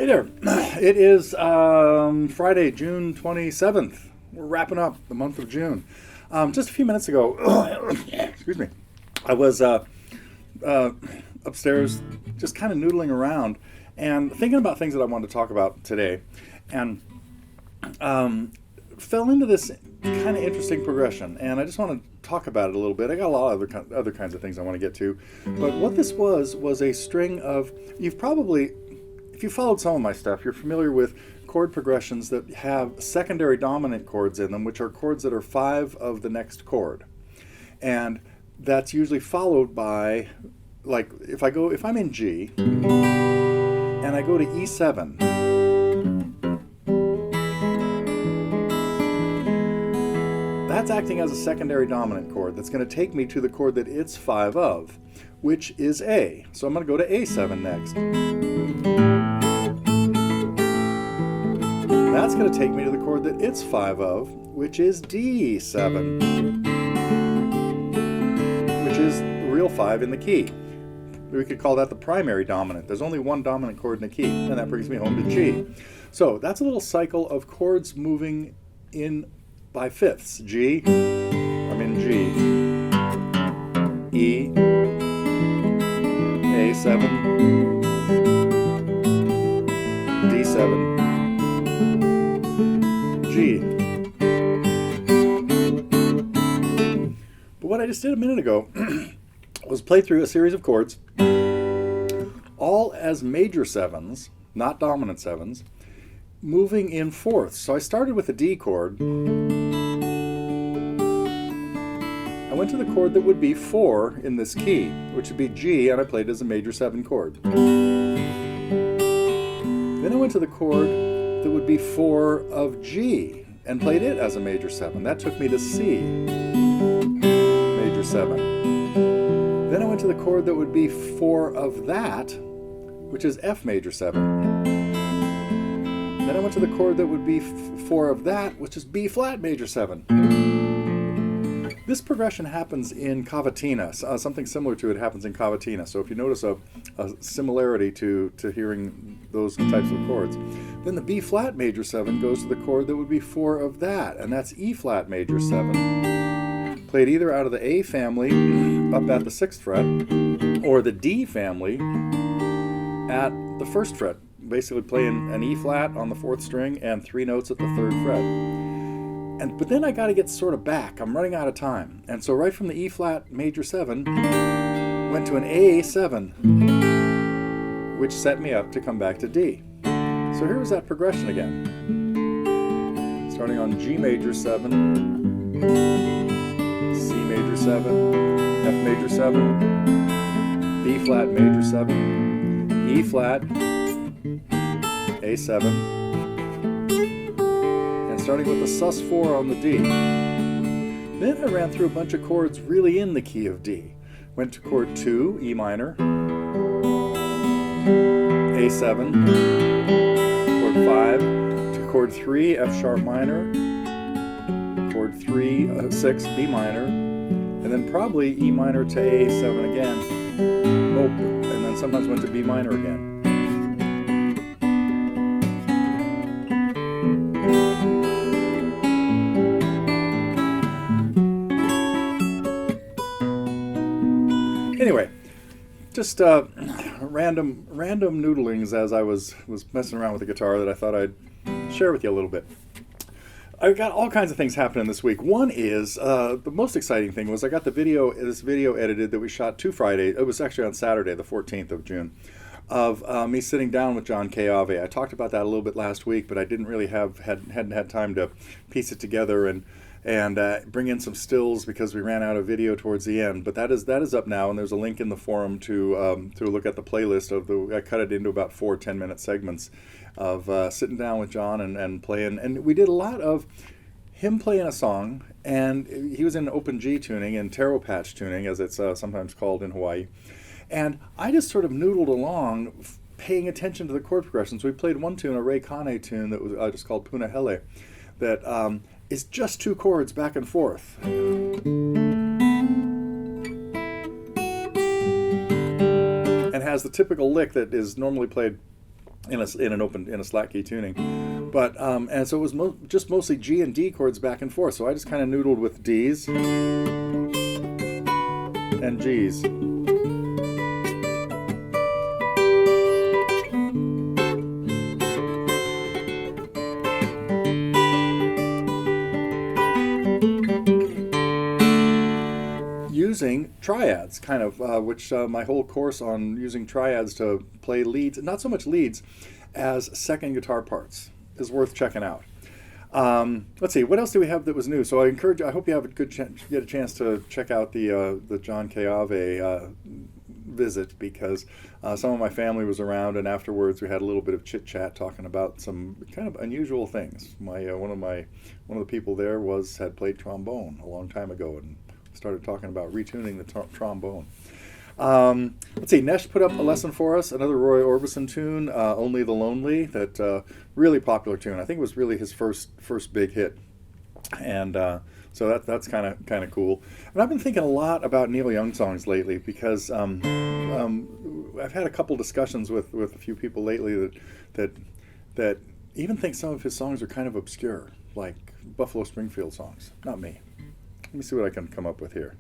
Hey there. It is Friday, June 27th. We're wrapping up the month of June. Just a few minutes ago, excuse me, I was upstairs just kind of noodling around and thinking about things that I wanted to talk about today, and fell into this kind of interesting progression, and I just want to talk about it a little bit. I got a lot of other kinds of things I want to get to, but what this was a string of, you've probably, if you followed some of my stuff, you're familiar with chord progressions that have secondary dominant chords in them, which are chords that are 5 of the next chord. And that's usually followed by, like, if I'm in G and I go to E7, that's acting as a secondary dominant chord that's going to take me to the chord that it's 5 of, which is A. So I'm going to go to A7 next. That's going to take me to the chord that it's 5 of, which is D7, which is the real 5 in the key. We could call that the primary dominant. There's only one dominant chord in the key, and that brings me home to G. So that's a little cycle of chords moving in by fifths. G, I'm in G, E, A7, D7, G. But what I just did a minute ago was play through a series of chords, all as major sevens, not dominant sevens, moving in fourths. So I started with a D chord. I went to the chord that would be 4 in this key, which would be G, and I played as a major 7 chord. Then I went to the chord that would be 4 of G and played it as a major 7. That took me to C, major 7. Then I went to the chord that would be 4 of that, which is F major 7. Then I went to the chord that would be 4 of that, which is B flat major 7. This progression happens in cavatina. Something similar to it happens in cavatina. So if you notice a similarity to hearing those types of chords, then the B flat major 7 goes to the chord that would be 4 of that, and that's E flat major 7. Played either out of the A family up at the 6th fret, or the D family at the 1st fret. Basically playing an E flat on the 4th string and 3 notes at the 3rd fret. But then I got to get sort of back. I'm running out of time. And so right from the E flat major 7, went to an A7, which set me up to come back to D. So here was that progression again. Starting on G major 7, C major 7, F major 7, B flat major 7, E flat, A7, and starting with the sus4 on the D. Then I ran through a bunch of chords really in the key of D. Went to chord 2, E minor, A7, chord 5, to chord 3, F sharp minor, chord 3, 6, B minor, and then probably E minor to A7 again. Oh, and then sometimes went to B minor again. Anyway, just random noodlings as I was messing around with the guitar that I thought I'd share with you a little bit. I've got all kinds of things happening this week. One is, the most exciting thing was I got this video edited that we shot 2 Fridays. It was actually on Saturday, the 14th of June, of me sitting down with John Keawe. I talked about that a little bit last week, but I didn't really hadn't had time to piece it together and bring in some stills because we ran out of video towards the end. But that is up now, and there's a link in the forum to look at the playlist of I cut it into about 4 10-minute segments of sitting down with John and playing. And we did a lot of him playing a song, and he was in open G tuning and taro patch tuning, as it's sometimes called in Hawaii. And I just sort of noodled along, paying attention to the chord progressions. We played one tune, a Ray Kane tune that was just called Punahele, that is just 2 chords back and forth. And has the typical lick that is normally played in a slack key tuning. But and so it was just mostly G and D chords back and forth. So I just kind of noodled with Ds and Gs. Using triads, kind of, which my whole course on using triads to play leads, not so much leads as second guitar parts, is worth checking out. Let's see, what else do we have that was new? So I hope you have get a chance to check out the John Keawe visit, because some of my family was around, and afterwards we had a little bit of chit chat talking about some kind of unusual things. One of the people there had played trombone a long time ago, and started talking about retuning the trombone. Let's see, Nesh put up a lesson for us, another Roy Orbison tune, Only the Lonely, that really popular tune. I think it was really his first big hit. And so that's kind of cool. And I've been thinking a lot about Neil Young songs lately, because I've had a couple discussions with a few people lately that even think some of his songs are kind of obscure, like Buffalo Springfield songs. Not me. Let me see what I can come up with here.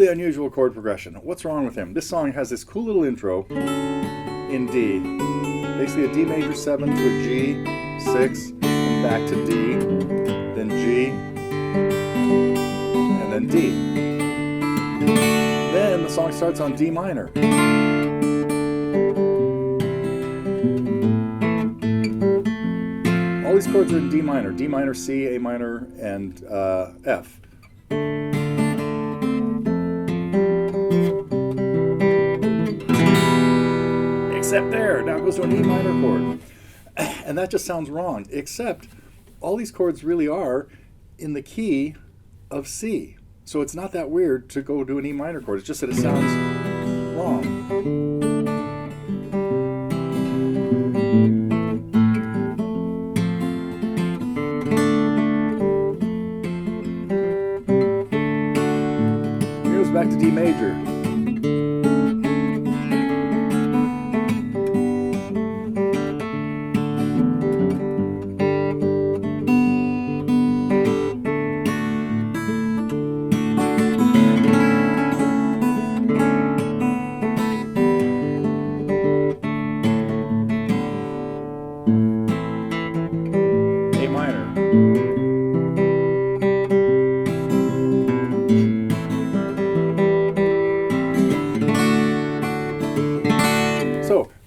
Unusual chord progression. What's wrong with him? This song has this cool little intro in D. Basically a D major 7 to a G 6, and back to D, then G, and then D. Then the song starts on D minor. All these chords are in D minor, C, A minor, and F. Except there, now it goes to an E minor chord. And that just sounds wrong, except all these chords really are in the key of C. So it's not that weird to go to an E minor chord, it's just that it sounds wrong. Here goes back to D major.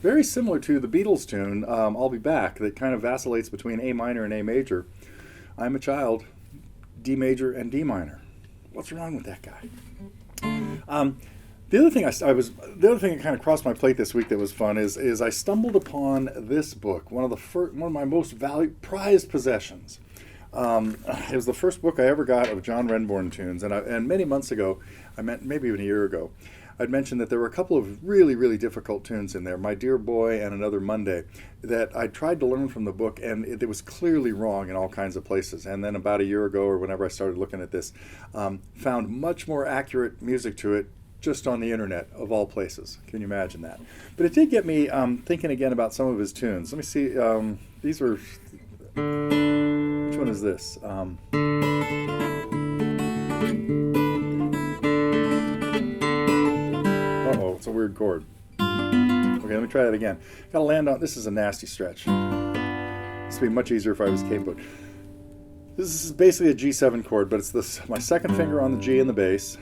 Very similar to the Beatles tune, I'll Be Back, that kind of vacillates between A minor and A major. I'm a Child, D major and D minor. What's wrong with that guy? The other thing that kind of crossed my plate this week that was fun is I stumbled upon this book, one of my most prized possessions. It was the first book I ever got of John Renbourn tunes, and many months ago, maybe even a year ago, I'd mentioned that there were a couple of really, really difficult tunes in there, My Dear Boy and Another Monday, that I tried to learn from the book, and it was clearly wrong in all kinds of places. And then about a year ago, or whenever I started looking at this, found much more accurate music to it just on the internet, of all places. Can you imagine that? But it did get me thinking again about some of his tunes. Let me see. These were... Which one is this? It's a weird chord. Okay, let me try that again. Gotta land on... This is a nasty stretch. This would be much easier if I was capable. This is basically a G7 chord, but it's my second finger on the G in the bass.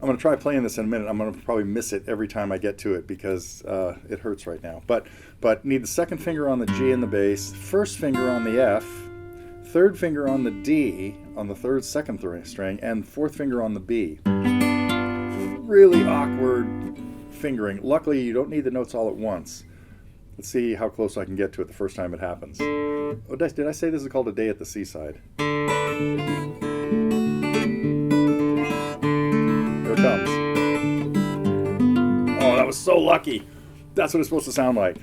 I'm going to try playing this in a minute. I'm going to probably miss it every time I get to it because it hurts right now. But need the second finger on the G in the bass, first finger on the F, third finger on the D on the second string, and fourth finger on the B. Really awkward fingering. Luckily, you don't need the notes all at once. Let's see how close I can get to it the first time it happens. Oh, did I say this is called A Day at the Seaside? Here it comes. Oh, that was so lucky. That's what it's supposed to sound like.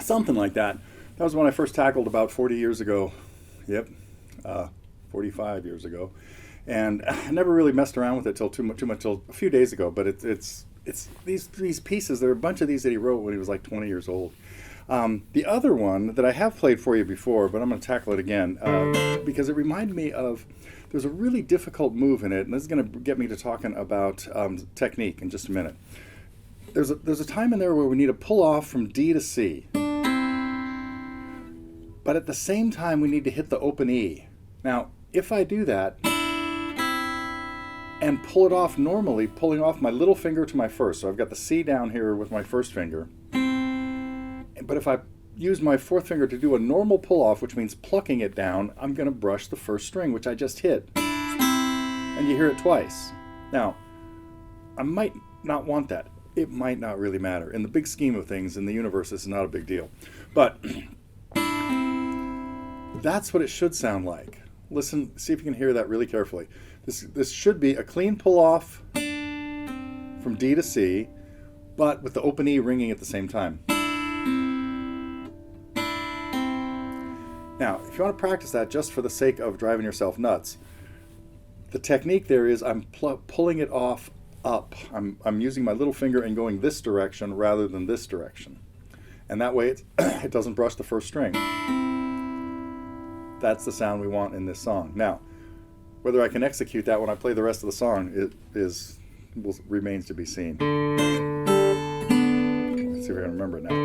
Something like that. That was when I first tackled about 40 years ago. Yep, 45 years ago. And I never really messed around with it till till a few days ago. But it's these pieces. There are a bunch of these that he wrote when he was like 20 years old. The other one that I have played for you before, but I'm going to tackle it again because it reminded me of. There's a really difficult move in it, and this is going to get me to talking about technique in just a minute. There's a time in there where we need to pull off from D to C. But at the same time, we need to hit the open E. Now, if I do that and pull it off normally, pulling off my little finger to my first, so I've got the C down here with my first finger. But if I use my fourth finger to do a normal pull off, which means plucking it down, I'm going to brush the first string, which I just hit. And you hear it twice. Now, I might not want that. It might not really matter. In the big scheme of things, in the universe, it's not a big deal. But that's what it should sound like. Listen, see if you can hear that really carefully. This should be a clean pull off from D to C, but with the open E ringing at the same time. Now, if you want to practice that just for the sake of driving yourself nuts, the technique there is I'm pulling it off up. I'm using my little finger and going this direction rather than this direction. And that way it doesn't brush the first string. That's the sound we want in this song. Now, whether I can execute that when I play the rest of the song remains to be seen. Let's see if I can remember it now.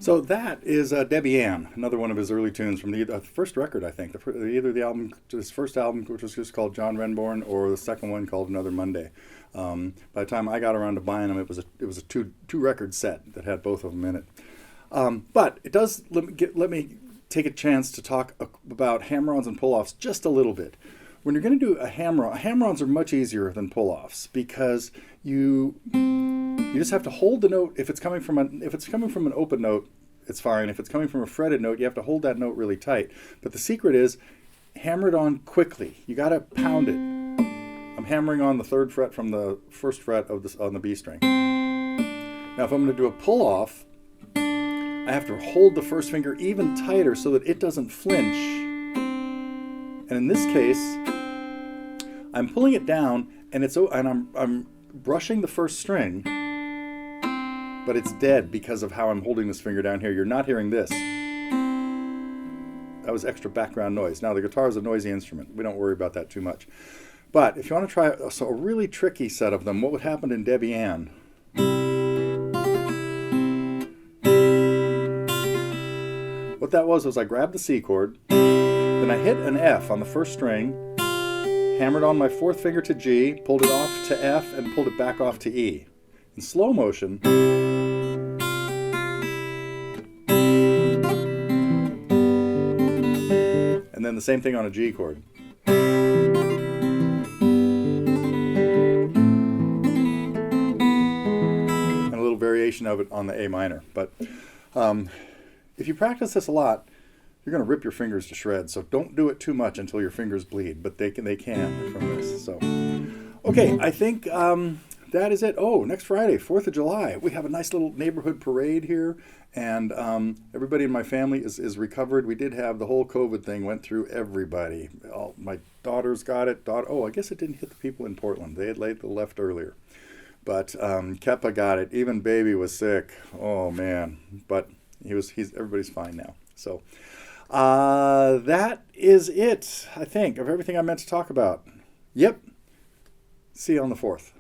So that is Debbie Ann, another one of his early tunes from the first record, I think. Either the album, his first album, which was just called John Renbourn, or the second one called Another Monday. By the time I got around to buying them, it was a two record set that had both of them in it. But it does let me take a chance to talk about hammer-ons and pull-offs just a little bit. When you're going to do a hammer-ons are much easier than pull-offs because you just have to hold the note. If it's coming from an open note, it's fine. If it's coming from a fretted note, you have to hold that note really tight. But the secret is hammer it on quickly. You got to pound it. I'm hammering on the 3rd fret from the 1st fret on the B string. Now, if I'm going to do a pull-off, I have to hold the first finger even tighter so that it doesn't flinch. And in this case, I'm pulling it down, and I'm brushing the 1st string, but it's dead because of how I'm holding this finger down here. You're not hearing this. That was extra background noise. Now, the guitar is a noisy instrument. We don't worry about that too much. But if you want to try a really tricky set of them, what would happen in Debbie Ann? What that was I grabbed the C chord, then I hit an F on the 1st string, hammered on my 4th finger to G, pulled it off to F, and pulled it back off to E. In slow motion, and then the same thing on a G chord. And a little variation of it on the A minor. But if you practice this a lot, you're going to rip your fingers to shreds. So don't do it too much until your fingers bleed, but they can from this. So, okay, I think that is it. Oh, next Friday, 4th of July, we have a nice little neighborhood parade here, and everybody in my family is recovered. We did have the whole COVID thing went through everybody. My daughters got it. I guess it didn't hit the people in Portland. They had left earlier. But Kepa got it. Even baby was sick. Oh, man. But everybody's fine now. So that is it, I think, of everything I meant to talk about. Yep. See you on the 4th.